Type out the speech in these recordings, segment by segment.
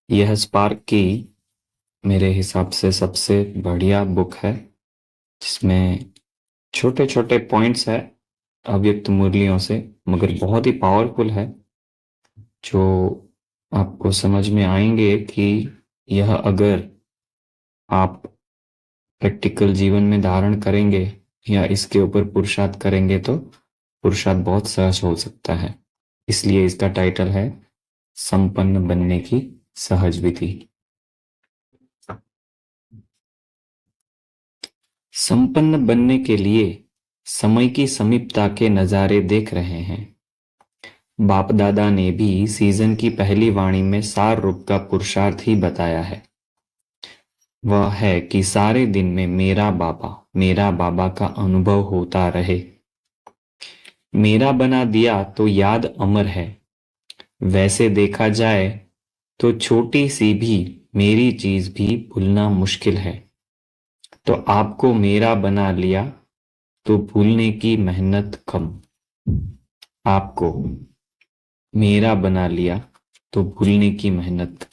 यह स्पार्क की मेरे हिसाब से सबसे बढ़िया बुक है, जिसमें छोटे छोटे पॉइंट्स है अव्यक्त मुरलियों से, मगर बहुत ही पावरफुल है, जो आपको समझ में आएंगे कि यह अगर आप प्रैक्टिकल जीवन में धारण करेंगे या इसके ऊपर पुरुषार्थ करेंगे तो पुरुषार्थ बहुत सहज हो सकता है। इसलिए इसका टाइटल है संपन्न बनने की सहज विधि। संपन्न बनने के लिए समय की समीपता के नजारे देख रहे हैं। बाप दादा ने भी सीजन की पहली वाणी में सार रूप का पुरुषार्थ ही बताया है। वह है कि सारे दिन में मेरा बाबा का अनुभव होता रहे। मेरा बना दिया तो याद अमर है। वैसे देखा जाए तो छोटी सी भी मेरी चीज भी भूलना मुश्किल है। तो आपको मेरा बना लिया तो भूलने की मेहनत कम। आपको मेरा बना लिया तो भूलने की मेहनत।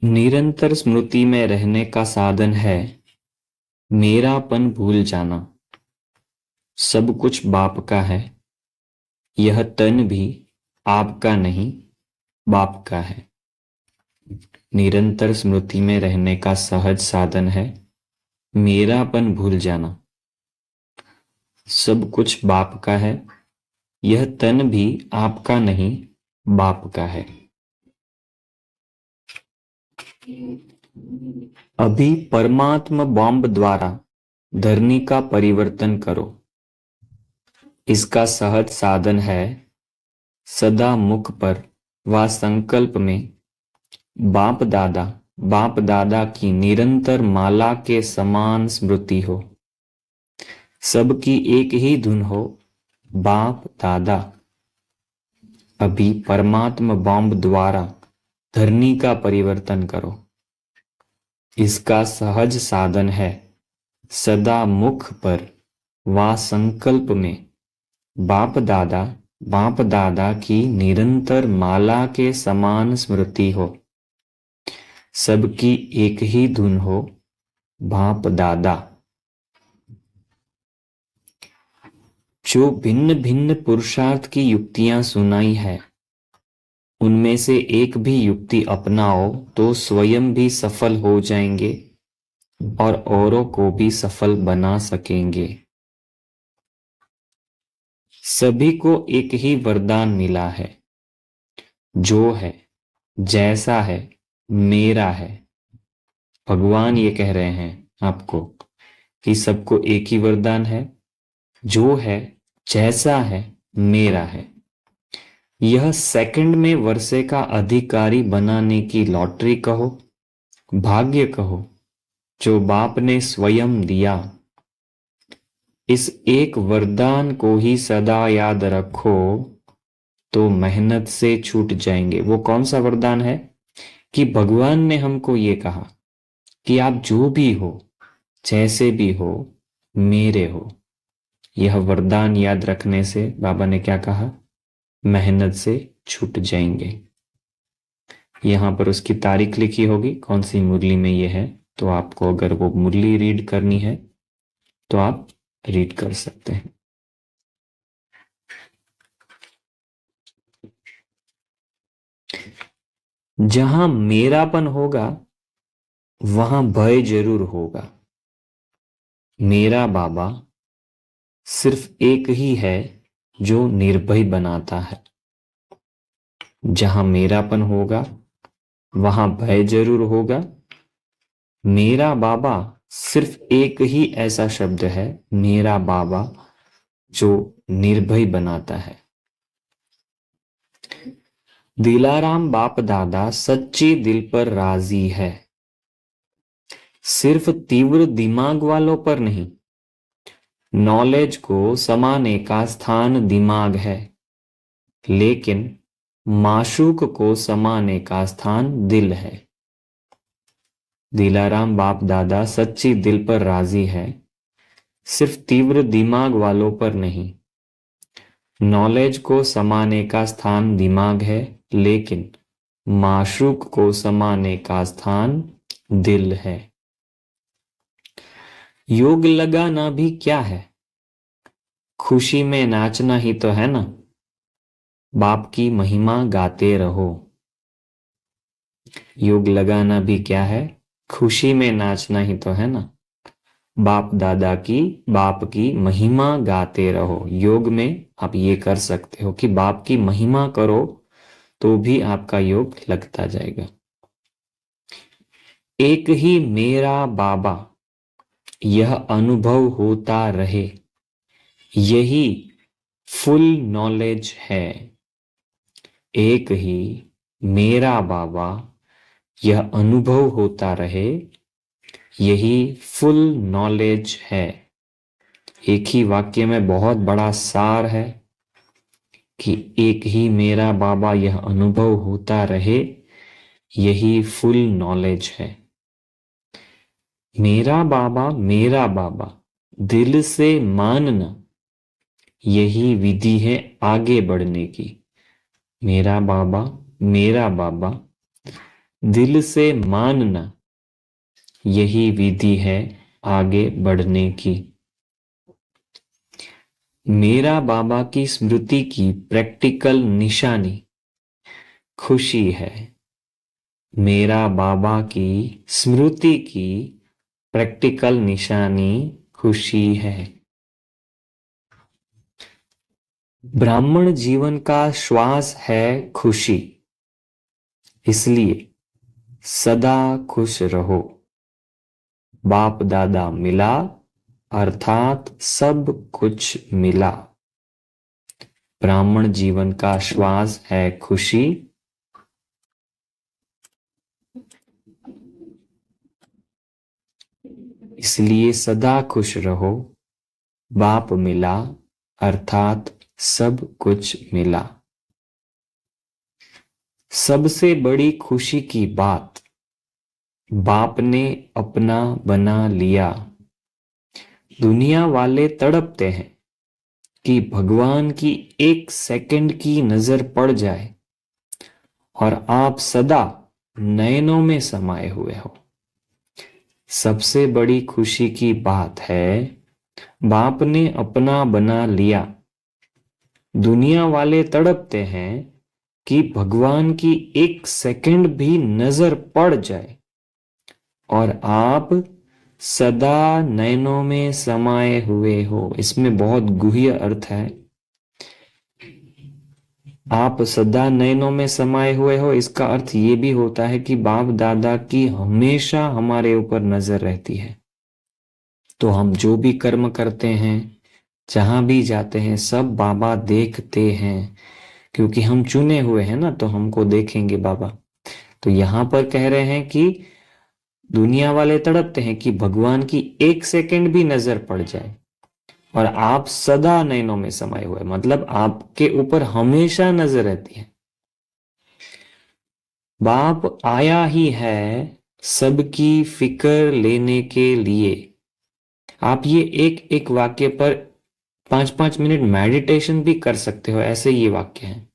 निरंतर स्मृति में रहने का साधन है मेरापन भूल जाना। सब कुछ बाप का है। यह तन भी आपका नहीं, बाप का है। निरंतर स्मृति में रहने का सहज साधन है मेरापन भूल जाना। सब कुछ बाप का है। यह तन भी आपका नहीं, बाप का है। अभी परमात्मा बॉम्ब द्वारा धरनी का परिवर्तन करो। इसका सहज साधन है सदा मुख पर व संकल्प में बाप दादा की निरंतर माला के समान स्मृति हो। सबकी एक ही धुन हो, बाप दादा। अभी परमात्मा बॉम्ब द्वारा धरनी का परिवर्तन करो। इसका सहज साधन है सदा मुख पर व संकल्प में बाप दादा की निरंतर माला के समान स्मृति हो। सबकी एक ही धुन हो, बाप दादा। जो भिन्न भिन्न पुरुषार्थ की युक्तियां सुनाई है, उनमें से एक भी युक्ति अपनाओ तो स्वयं भी सफल हो जाएंगे और औरों को भी सफल बना सकेंगे। सभी को एक ही वरदान मिला है, जो है जैसा है मेरा है। भगवान ये कह रहे हैं आपको कि सबको एक ही वरदान है, जो है जैसा है मेरा है। यह सेकंड में वर्षे का अधिकारी बनाने की लॉटरी कहो, भाग्य कहो, जो बाप ने स्वयं दिया। इस एक वरदान को ही सदा याद रखो तो मेहनत से छूट जाएंगे। वो कौन सा वरदान है कि भगवान ने हमको ये कहा कि आप जो भी हो, जैसे भी हो, मेरे हो। यह वरदान याद रखने से बाबा ने क्या कहा, मेहनत से छूट जाएंगे। यहां पर उसकी तारीख लिखी होगी कौन सी मुरली में ये है, तो आपको अगर वो मुरली रीड करनी है तो आप रीड कर सकते हैं। जहां मेरापन होगा वहां भय जरूर होगा। मेरा बाबा सिर्फ एक ही है जो निर्भय बनाता है। जहां मेरापन होगा वहां भय जरूर होगा। मेरा बाबा सिर्फ एक ही ऐसा शब्द है, मेरा बाबा, जो निर्भय बनाता है। दिलाराम बाप दादा सच्ची दिल पर राजी है, सिर्फ तीव्र दिमाग वालों पर नहीं। नॉलेज को समाने का स्थान दिमाग है, लेकिन माशूक को समाने का स्थान दिल है। दिलाराम बाप दादा सच्ची दिल पर राजी है, सिर्फ तीव्र दिमाग वालों पर नहीं। नॉलेज को समाने का स्थान दिमाग है, लेकिन माशूक को समाने का स्थान दिल है। योग लगाना भी क्या है? खुशी में नाचना ही तो है ना। बाप की महिमा गाते रहो। योग लगाना भी क्या है? खुशी में नाचना ही तो है ना। बाप की महिमा गाते रहो। योग में आप ये कर सकते हो कि बाप की महिमा करो, तो भी आपका योग लगता जाएगा। एक ही मेरा बाबा, यह अनुभव होता रहे, यही फुल नॉलेज है। एक ही मेरा बाबा, यह अनुभव होता रहे, यही फुल नॉलेज है। एक ही वाक्य में बहुत बड़ा सार है कि एक ही मेरा बाबा, यह अनुभव होता रहे, यही फुल नॉलेज है। मेरा बाबा दिल से मानना, यही विधि है आगे बढ़ने की। मेरा बाबा दिल से मानना, यही विधि है आगे बढ़ने की। मेरा बाबा की स्मृति की प्रैक्टिकल निशानी खुशी है। मेरा बाबा की स्मृति की प्रैक्टिकल निशानी खुशी है। ब्राह्मण जीवन का श्वास है खुशी, इसलिए सदा खुश रहो। बाप दादा मिला, अर्थात सब कुछ मिला। ब्राह्मण जीवन का श्वास है खुशी, इसलिए सदा खुश रहो। बाप मिला, अर्थात सब कुछ मिला। सबसे बड़ी खुशी की बात, बाप ने अपना बना लिया। दुनिया वाले तड़पते हैं कि भगवान की एक सेकंड की नजर पड़ जाए, और आप सदा नयनों में समाये हुए हो। सबसे बड़ी खुशी की बात है, बाप ने अपना बना लिया। दुनिया वाले तड़पते हैं कि भगवान की एक सेकंड भी नजर पड़ जाए, और आप सदा नयनों में समाये हुए हो। इसमें बहुत गूढ़ अर्थ है। आप सदा नयनों में समाये हुए हो, इसका अर्थ ये भी होता है कि बाप दादा की हमेशा हमारे ऊपर नजर रहती है। तो हम जो भी कर्म करते हैं, जहां भी जाते हैं, सब बाबा देखते हैं, क्योंकि हम चुने हुए हैं ना, तो हमको देखेंगे बाबा। तो यहां पर कह रहे हैं कि दुनिया वाले तड़पते हैं कि भगवान की एक सेकंड भी नजर पड़ जाए, और आप सदा नयनों में समाये हुए, मतलब आपके ऊपर हमेशा नजर रहती है। बाप आया ही है सबकी फिक्र लेने के लिए। आप ये एक एक वाक्य पर 5-5 मिनट मेडिटेशन भी कर सकते हो, ऐसे ये वाक्य हैं।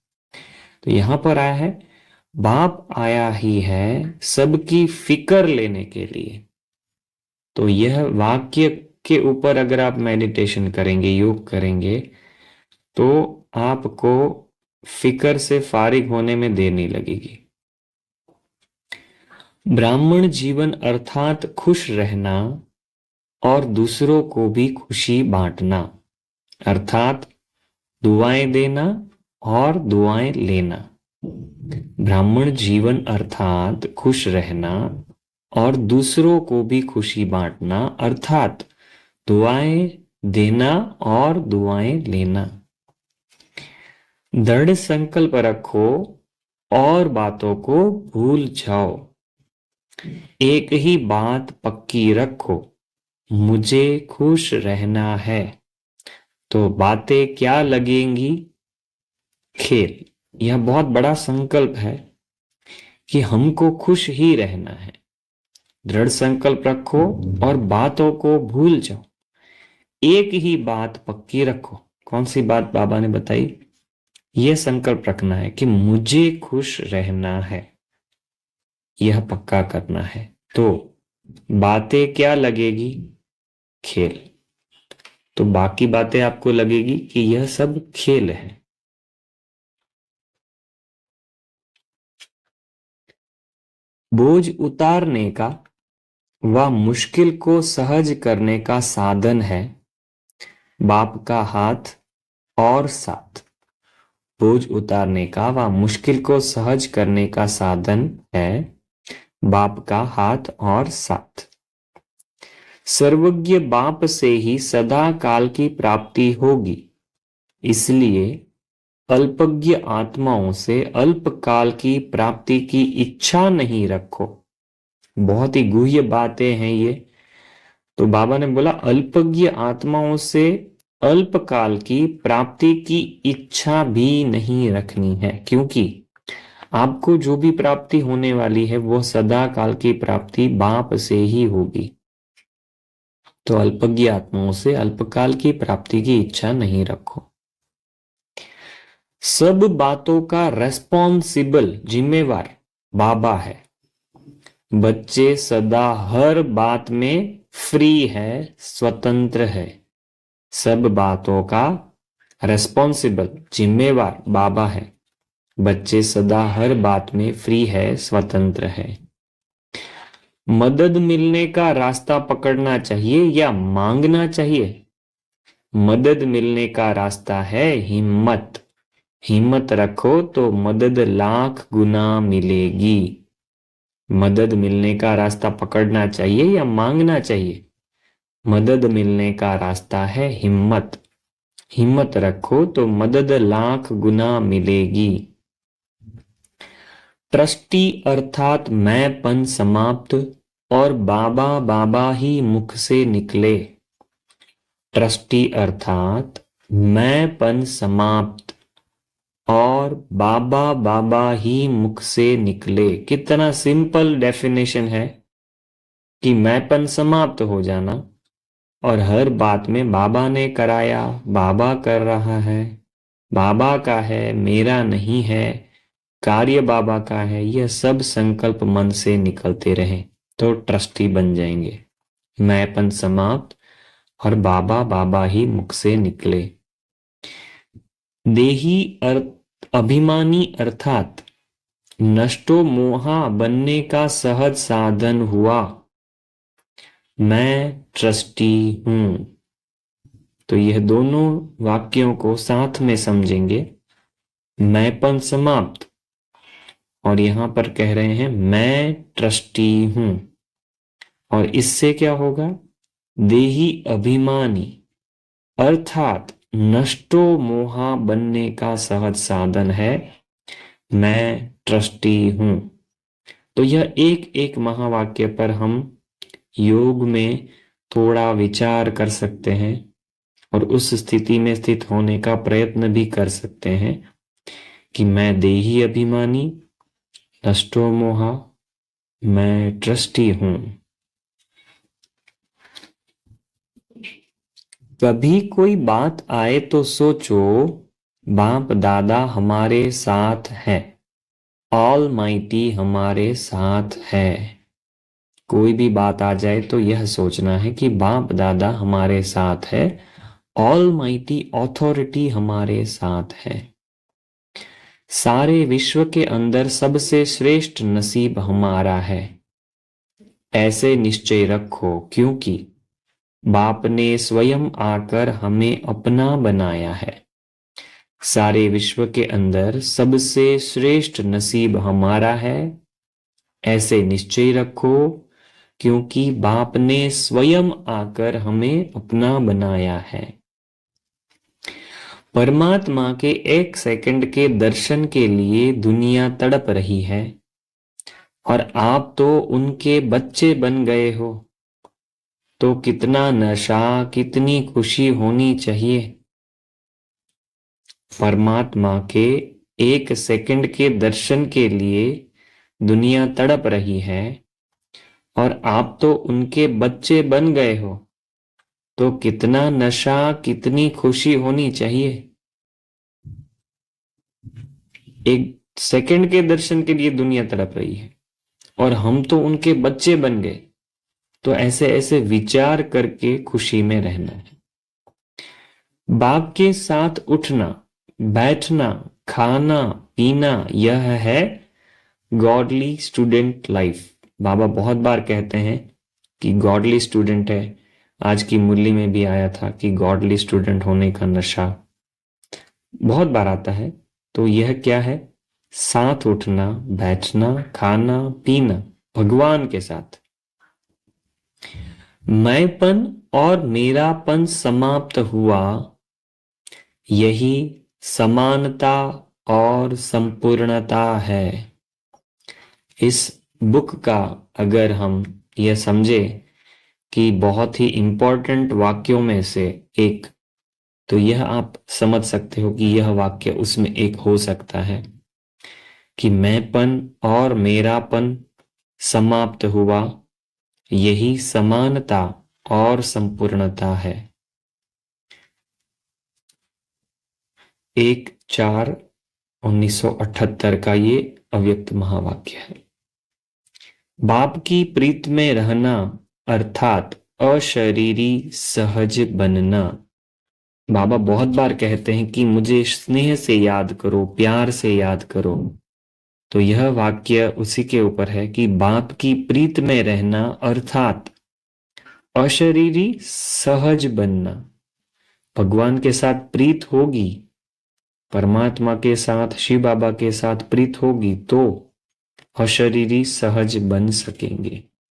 तो यहां पर आया है, बाप आया ही है सबकी फिक्र लेने के लिए। तो यह वाक्य के ऊपर अगर आप मेडिटेशन करेंगे, योग करेंगे, तो आपको फिक्र से फारिग होने में देर नहीं लगेगी। ब्राह्मण जीवन अर्थात खुश रहना और दूसरों को भी खुशी बांटना, अर्थात दुआएं देना और दुआएं लेना। ब्राह्मण जीवन अर्थात खुश रहना और दूसरों को भी खुशी बांटना, अर्थात दुआएं देना और दुआएं लेना। दृढ़ संकल्प रखो और बातों को भूल जाओ। एक ही बात पक्की रखो, मुझे खुश रहना है। तो बातें क्या लगेंगी? खेल। यह बहुत बड़ा संकल्प है कि हमको खुश ही रहना है। दृढ़ संकल्प रखो और बातों को भूल जाओ। एक ही बात पक्की रखो। कौन सी बात बाबा ने बताई? यह संकल्प रखना है कि मुझे खुश रहना है, यह पक्का करना है। तो बातें क्या लगेगी? खेल। तो बाकी बातें आपको लगेगी कि यह सब खेल है। बोझ उतारने का व मुश्किल को सहज करने का साधन है बाप का हाथ और साथ। बोझ उतारने का व मुश्किल को सहज करने का साधन है बाप का हाथ और साथ। सर्वज्ञ बाप से ही सदा काल की प्राप्ति होगी, इसलिए अल्पज्ञ आत्माओं से अल्पकाल की प्राप्ति की इच्छा नहीं रखो। बहुत ही गुह्य बातें हैं ये। तो बाबा ने बोला अल्पज्ञ आत्माओं से अल्पकाल की प्राप्ति की इच्छा भी नहीं रखनी है, क्योंकि आपको जो भी प्राप्ति होने वाली है वो सदा काल की प्राप्ति बाप से ही होगी। तो अल्पज्ञ आत्माओं से अल्पकाल की प्राप्ति की इच्छा नहीं रखो। सब बातों का रेस्पॉन्सिबल जिम्मेवार बाबा है। बच्चे सदा हर बात में फ्री है, स्वतंत्र है। सब बातों का रेस्पॉन्सिबल जिम्मेवार बाबा है। बच्चे सदा हर बात में फ्री है, स्वतंत्र है। मदद मिलने का रास्ता पकड़ना चाहिए या मांगना चाहिए? मदद मिलने का रास्ता है हिम्मत। हिम्मत रखो तो मदद लाख गुना मिलेगी। मदद मिलने का रास्ता पकड़ना चाहिए या मांगना चाहिए? मदद मिलने का रास्ता है हिम्मत। हिम्मत रखो तो मदद लाख गुना मिलेगी। ट्रस्टी अर्थात मैंपन समाप्त और बाबा बाबा ही मुख से निकले। ट्रस्टी अर्थात मैंपन समाप्त और बाबा बाबा ही मुख से निकले। कितना सिंपल डेफिनेशन है कि मैंपन समाप्त हो जाना और हर बात में बाबा ने कराया, बाबा कर रहा है, बाबा का है, मेरा नहीं है, कार्य बाबा का है, यह सब संकल्प मन से निकलते रहे तो ट्रस्टी बन जाएंगे। मैंपन समाप्त और बाबा बाबा ही मुख से निकले। देही अभिमानी अर्थात नष्टो मोहा बनने का सहज साधन हुआ मैं ट्रस्टी हूं। तो यह दोनों वाक्यों को साथ में समझेंगे। मैंपन समाप्त और यहां पर कह रहे हैं मैं ट्रस्टी हूं, और इससे क्या होगा? देही अभिमानी अर्थात नष्टो मोहा बनने का सहज साधन है मैं ट्रस्टी हूं। तो यह एक एक महावाक्य पर हम योग में थोड़ा विचार कर सकते हैं और उस स्थिति में स्थित होने का प्रयत्न भी कर सकते हैं कि मैं देही अभिमानी, नष्टो मोहा, मैं ट्रस्टी हूं। कभी कोई बात आए तो सोचो बाप दादा हमारे साथ है, ऑलमाइटी हमारे साथ है। कोई भी बात आ जाए तो यह सोचना है कि बाप दादा हमारे साथ है, ऑलमाइटी ऑथोरिटी हमारे साथ है। सारे विश्व के अंदर सबसे श्रेष्ठ नसीब हमारा है, ऐसे निश्चय रखो, क्योंकि बाप ने स्वयं आकर हमें अपना बनाया है। सारे विश्व के अंदर सबसे श्रेष्ठ नसीब हमारा है, ऐसे निश्चय रखो, क्योंकि बाप ने स्वयं आकर हमें अपना बनाया है। परमात्मा के एक सेकंड के दर्शन के लिए दुनिया तड़प रही है और आप तो उनके बच्चे बन गए हो। तो कितना नशा, कितनी खुशी होनी चाहिए। परमात्मा के एक सेकंड के दर्शन के लिए दुनिया तड़प रही है और आप तो उनके बच्चे बन गए हो। तो कितना नशा, कितनी खुशी होनी चाहिए। एक सेकंड के दर्शन के लिए दुनिया तड़प रही है और हम तो उनके बच्चे बन गए। तो ऐसे ऐसे विचार करके खुशी में रहना है। बाप के साथ उठना, बैठना, खाना, पीना, यह है गॉडली स्टूडेंट लाइफ। बाबा बहुत बार कहते हैं कि गॉडली स्टूडेंट है। आज की मुरली में भी आया था कि गॉडली स्टूडेंट होने का नशा बहुत बार आता है। तो यह क्या है? साथ उठना, बैठना, खाना, पीना, भगवान के साथ। मैंपन और मेरापन समाप्त हुआ, यही समानता और संपूर्णता है। इस बुक का अगर हम यह समझे कि बहुत ही इंपॉर्टेंट वाक्यों में से एक, तो यह आप समझ सकते हो कि यह वाक्य उसमें एक हो सकता है कि मैंपन और मेरापन समाप्त हुआ, यही समानता और संपूर्णता है। 1/4/1978 का ये अव्यक्त महावाक्य है। बाप की प्रीत में रहना अर्थात अशरीरी सहज बनना। बाबा बहुत बार कहते हैं कि मुझे स्नेह से याद करो, प्यार से याद करो। तो यह वाक्य उसी के ऊपर है कि बाप की प्रीत में रहना अर्थात अशरीरी सहज बनना। भगवान के साथ प्रीत होगी, परमात्मा के साथ, शिव बाबा के साथ प्रीत होगी तो अशरीरी सहज बन सकेंगे।